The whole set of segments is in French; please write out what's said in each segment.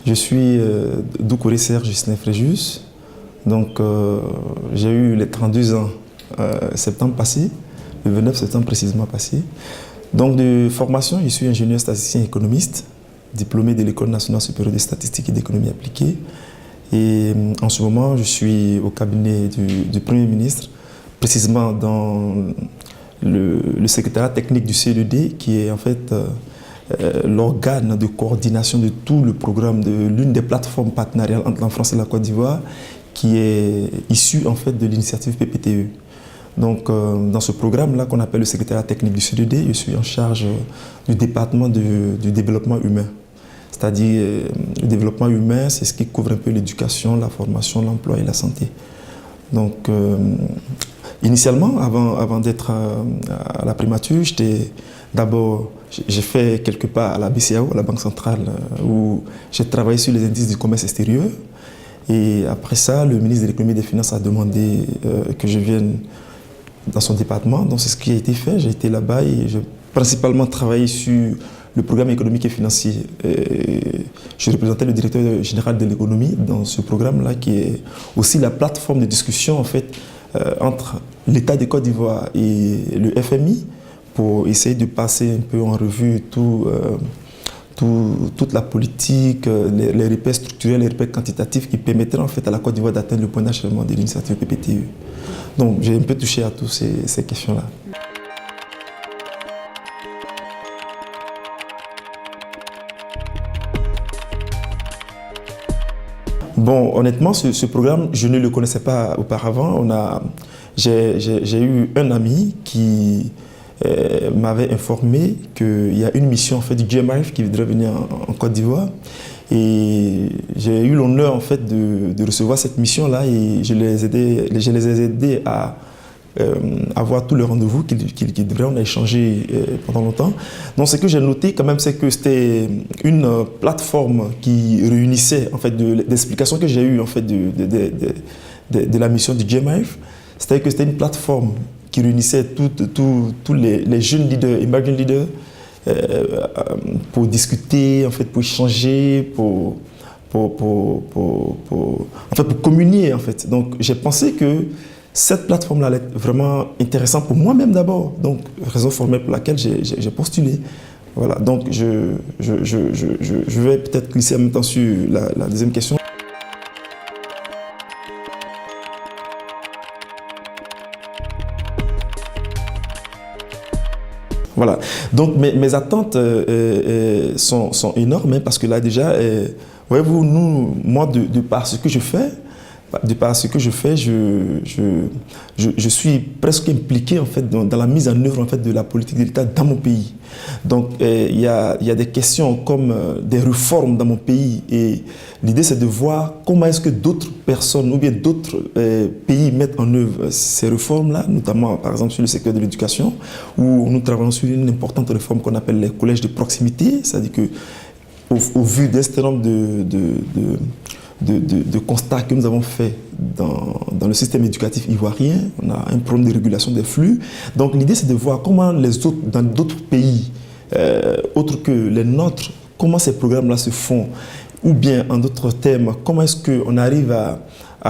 Je suis Doucouré Serge Justin Fréjus. Donc, j'ai eu les 32 ans septembre passé, le 29 septembre précisément passé. Donc, de formation, je suis ingénieur statisticien économiste, diplômé de l'École nationale supérieure de statistique et d'économie appliquée. Et en ce moment, je suis au cabinet du Premier ministre, précisément dans le secrétariat technique du CED, qui est en fait l'organe de coordination de tout le programme de l'une des plateformes partenariales entre la France et la Côte d'Ivoire, qui est issue en fait de l'initiative PPTE. Donc dans ce programme-là qu'on appelle le secrétariat technique du CED, je suis en charge du département du développement humain. C'est-à-dire le développement humain, c'est ce qui couvre un peu l'éducation, la formation, l'emploi et la santé. Donc initialement, avant d'être à la primature, j'ai fait quelques pas à la BCAO, à la Banque centrale, où j'ai travaillé sur les indices du commerce extérieur. Et après ça, le ministre de l'économie et des finances a demandé que je vienne dans son département. Donc c'est ce qui a été fait. J'ai été là-bas et j'ai principalement travaillé sur le programme économique et financier. Je représentais le directeur général de l'économie dans ce programme-là, qui est aussi la plateforme de discussion en fait, entre l'État de Côte d'Ivoire et le FMI, pour essayer de passer un peu en revue toute la politique, les repères structurels, les repères quantitatifs qui permettraient en fait à la Côte d'Ivoire d'atteindre le point d'achèvement de l'initiative PPTE. Donc j'ai un peu touché à toutes ces questions-là. Bon, honnêtement, ce programme, je ne le connaissais pas auparavant. J'ai eu un ami qui m'avait informé qu'il y a une mission en fait, du GMIF qui voudrait venir en Côte d'Ivoire. Et j'ai eu l'honneur en fait, de recevoir cette mission-là et je les ai aidés à avoir tous les rendez-vous qu'ils devraient. On a échangé pendant longtemps. Donc ce que j'ai noté quand même, c'est que c'était une plateforme qui réunissait en fait, d'explications que j'ai eues en fait, de la mission du GMIF. C'est-à-dire que c'était une plateforme qui réunissait tous les jeunes leaders, emerging leaders, pour discuter, en fait, pour échanger, pour communier. En fait. Donc j'ai pensé que cette plateforme-là allait être vraiment intéressante pour moi-même d'abord. Donc raison formelle pour laquelle j'ai postulé. Voilà. Donc je vais peut-être glisser en même temps sur la deuxième question. Voilà. Donc mes attentes sont énormes, hein, parce que là déjà, voyez-vous, moi de par ce que je fais, je suis presque impliqué en fait, dans la mise en œuvre en fait, de la politique de l'État dans mon pays. Donc il y a des questions comme des réformes dans mon pays et l'idée c'est de voir comment est-ce que d'autres personnes ou bien d'autres pays mettent en œuvre ces réformes-là, notamment par exemple sur le secteur de l'éducation, où nous travaillons sur une importante réforme qu'on appelle les collèges de proximité, c'est-à-dire que au vu d'un certain nombre de constats que nous avons faits dans le système éducatif ivoirien. On a un problème de régulation des flux. Donc l'idée c'est de voir comment dans d'autres pays, autres que les nôtres, comment ces programmes-là se font. Ou bien en d'autres termes, comment est-ce qu'on arrive à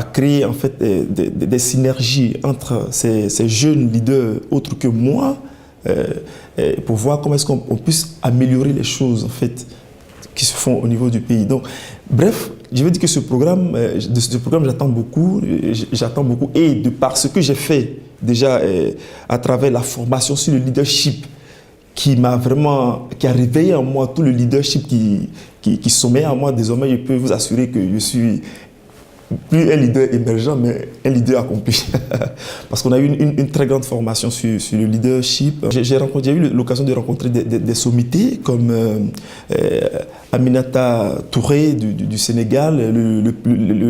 créer en fait des synergies entre ces jeunes leaders autres que moi, pour voir comment est-ce qu'on puisse améliorer les choses en fait, qui se font au niveau du pays. Donc, bref, je veux dire que de ce programme, j'attends beaucoup, et de par ce que j'ai fait déjà à travers la formation sur le leadership, qui a réveillé en moi tout le leadership qui sommeille en moi. Désormais, je peux vous assurer que je suis plus un leader émergent, mais un leader accompli. Parce qu'on a eu une très grande formation sur le leadership. J'ai eu l'occasion de rencontrer des sommités comme Aminata Touré du Sénégal,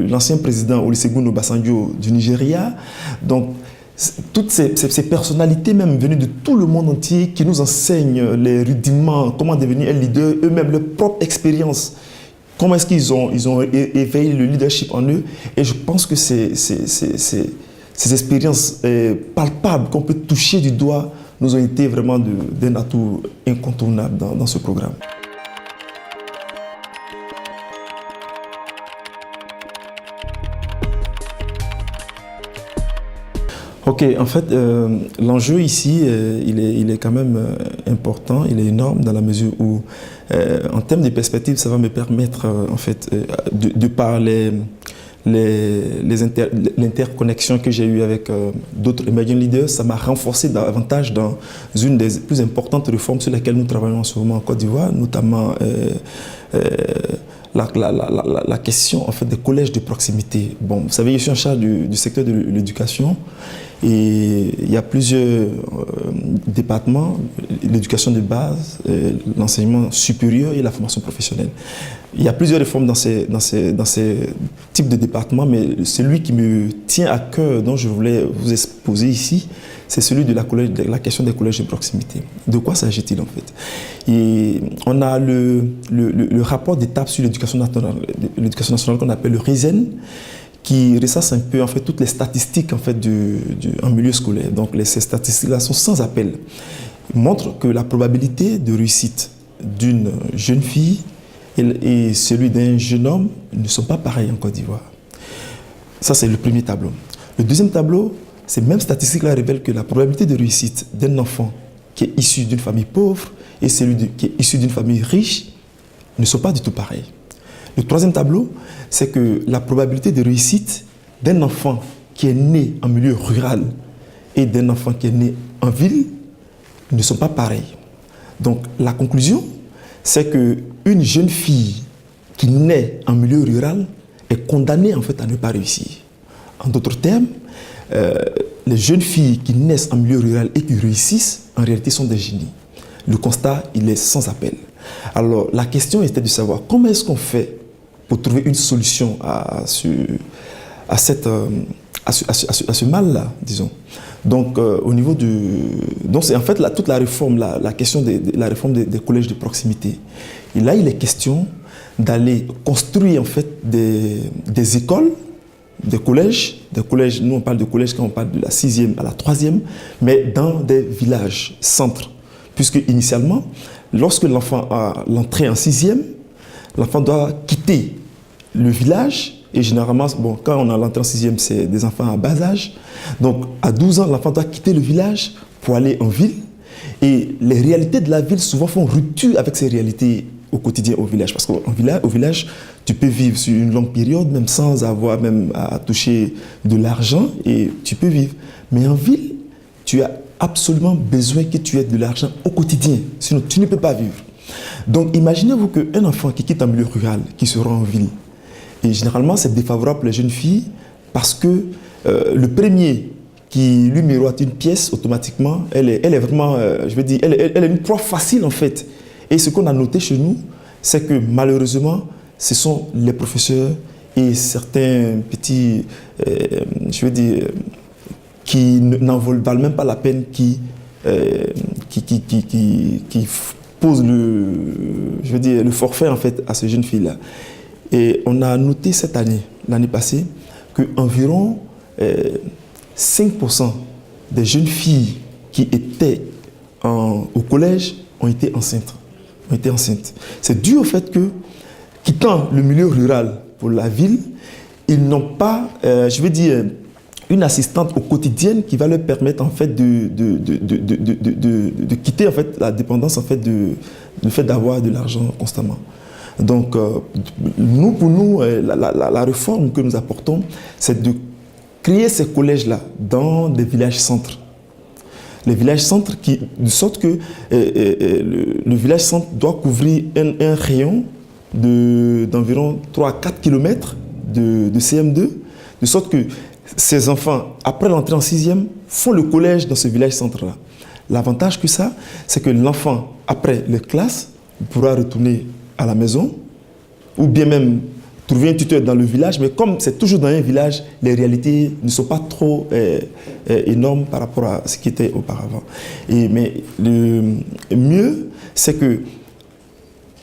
l'ancien président Olusegun Obasanjo du Nigeria. Donc, toutes ces personnalités même venues de tout le monde entier qui nous enseignent les rudiments, comment devenir un leader, eux-mêmes, leur propre expérience. Comment est-ce qu'ils ont éveillé le leadership en eux. Et je pense que ces expériences palpables qu'on peut toucher du doigt nous ont été vraiment d'un atout incontournable dans ce programme. Ok, en fait, l'enjeu ici, il est quand même important, il est énorme dans la mesure où, en termes de perspective, ça va me permettre, en fait, de par l'interconnexion que j'ai eue avec d'autres emerging leaders, ça m'a renforcé davantage dans une des plus importantes réformes sur lesquelles nous travaillons en ce moment en Côte d'Ivoire, notamment la question en fait, des collèges de proximité. Bon, vous savez, je suis en charge du secteur de l'éducation et il y a plusieurs départements, l'éducation de base, l'enseignement supérieur et la formation professionnelle. Il y a plusieurs réformes dans ces types de départements, mais celui qui me tient à cœur, dont je voulais vous exposer ici, c'est celui de la question des collèges de proximité. De quoi s'agit-il en fait? Et on a le rapport d'étape sur l'éducation nationale qu'on appelle le RISEN, qui ressasse un peu en fait, toutes les statistiques en, fait, en milieu scolaire. Donc ces statistiques-là sont sans appel. Ils montrent que la probabilité de réussite d'une jeune fille et celui d'un jeune homme ne sont pas pareils en Côte d'Ivoire. Ça, c'est le premier tableau. Le deuxième tableau, ces mêmes statistiques-là révèlent que la probabilité de réussite d'un enfant qui est issu d'une famille pauvre et celui qui est issu d'une famille riche ne sont pas du tout pareils. Le troisième tableau, c'est que la probabilité de réussite d'un enfant qui est né en milieu rural et d'un enfant qui est né en ville ne sont pas pareils. Donc la conclusion, c'est qu'une jeune fille qui naît en milieu rural est condamnée en fait à ne pas réussir. En d'autres termes, les jeunes filles qui naissent en milieu rural et qui réussissent, en réalité sont des génies. Le constat, il est sans appel. Alors la question était de savoir comment est-ce qu'on fait pour trouver une solution à ce mal-là, disons. Donc, au niveau donc c'est en fait toute la réforme, la question de la réforme des collèges de proximité. Et là, il est question d'aller construire en fait des écoles, des collèges. Nous on parle de collèges quand on parle de la 6e à la 3e, mais dans des villages, centres. Puisque initialement, lorsque l'enfant a l'entrée en 6e, l'enfant doit quitter le village. Et généralement, bon, quand on a l'entrée en 6e, c'est des enfants à bas âge. Donc, à 12 ans, l'enfant doit quitter le village pour aller en ville. Et les réalités de la ville, souvent, font rupture avec ces réalités au quotidien au village. Parce qu'au village, tu peux vivre sur une longue période, même sans avoir même à toucher de l'argent, et tu peux vivre. Mais en ville, tu as absolument besoin que tu aies de l'argent au quotidien. Sinon, tu ne peux pas vivre. Donc, imaginez-vous qu'un enfant qui quitte un milieu rural, qui se rend en ville, et généralement, c'est défavorable pour les jeunes filles parce que le premier qui lui miroite une pièce, automatiquement, elle est vraiment, je veux dire, elle est une proie facile en fait. Et ce qu'on a noté chez nous, c'est que malheureusement, ce sont les professeurs et certains petits, je veux dire, qui n'en valent même pas la peine, qui posent le forfait en fait à ces jeunes filles-là. Et on a noté cette année, l'année passée, qu'environ 5% des jeunes filles qui étaient au collège ont été enceintes. C'est dû au fait que, quittant le milieu rural pour la ville, ils n'ont pas, je veux dire, une assistante au quotidien qui va leur permettre en fait de quitter en fait la dépendance en fait le fait d'avoir de l'argent constamment. Donc, pour nous, la réforme que nous apportons, c'est de créer ces collèges-là dans des villages-centres. Les villages-centres, de sorte que le village-centre doit couvrir un rayon d'environ 3 à 4 km de CM2, de sorte que ces enfants, après l'entrée en 6e, font le collège dans ce village-centre-là. L'avantage que ça, c'est que l'enfant, après les classes, pourra retourner à la maison, ou bien même trouver un tuteur dans le village, mais comme c'est toujours dans un village, les réalités ne sont pas trop énormes par rapport à ce qui était auparavant. Mais le mieux, c'est que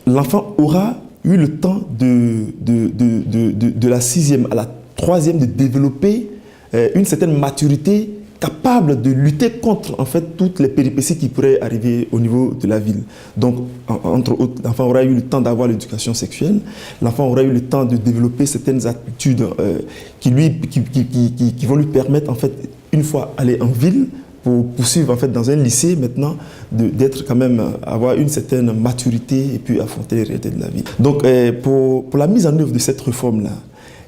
l'enfant aura eu le temps de la 6e à la 3e de développer une certaine maturité capable de lutter contre en fait toutes les péripéties qui pourraient arriver au niveau de la ville. Donc, entre autres, l'enfant aura eu le temps d'avoir l'éducation sexuelle, l'enfant aura eu le temps de développer certaines attitudes qui vont lui permettre en fait, une fois aller en ville, pour poursuivre en fait dans un lycée maintenant, d'être quand même, avoir une certaine maturité et puis affronter les réalités de la vie. Donc, pour la mise en œuvre de cette réforme-là,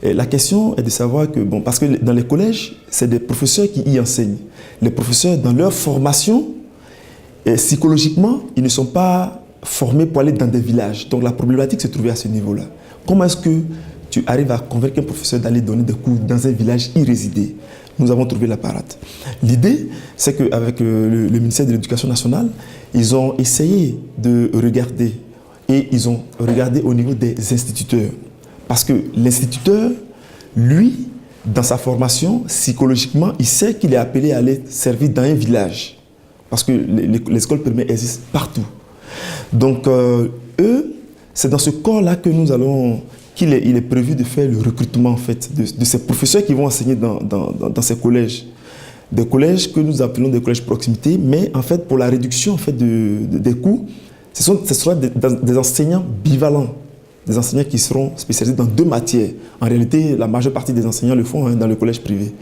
la question est de savoir que, bon, parce que dans les collèges, c'est des professeurs qui y enseignent. Les professeurs, dans leur formation, psychologiquement, ils ne sont pas formés pour aller dans des villages. Donc la problématique se trouvait à ce niveau-là. Comment est-ce que tu arrives à convaincre un professeur d'aller donner des cours dans un village irrésidé? Nous avons trouvé la parade. L'idée, c'est qu'avec le ministère de l'Éducation nationale, ils ont essayé de regarder, et ils ont regardé au niveau des instituteurs. Parce que l'instituteur, lui, dans sa formation, psychologiquement, il sait qu'il est appelé à aller servir dans un village. Parce que l'école primaire existe partout. Donc, eux, c'est dans ce corps-là que nous allons, qu'il est prévu de faire le recrutement en fait, de ces professeurs qui vont enseigner dans ces collèges. Des collèges que nous appelons des collèges proximité, mais en fait, pour la réduction en fait, des coûts, ce sera des enseignants bivalents. Des enseignants qui seront spécialisés dans 2 matières. En réalité, la majeure partie des enseignants le font dans le collège privé.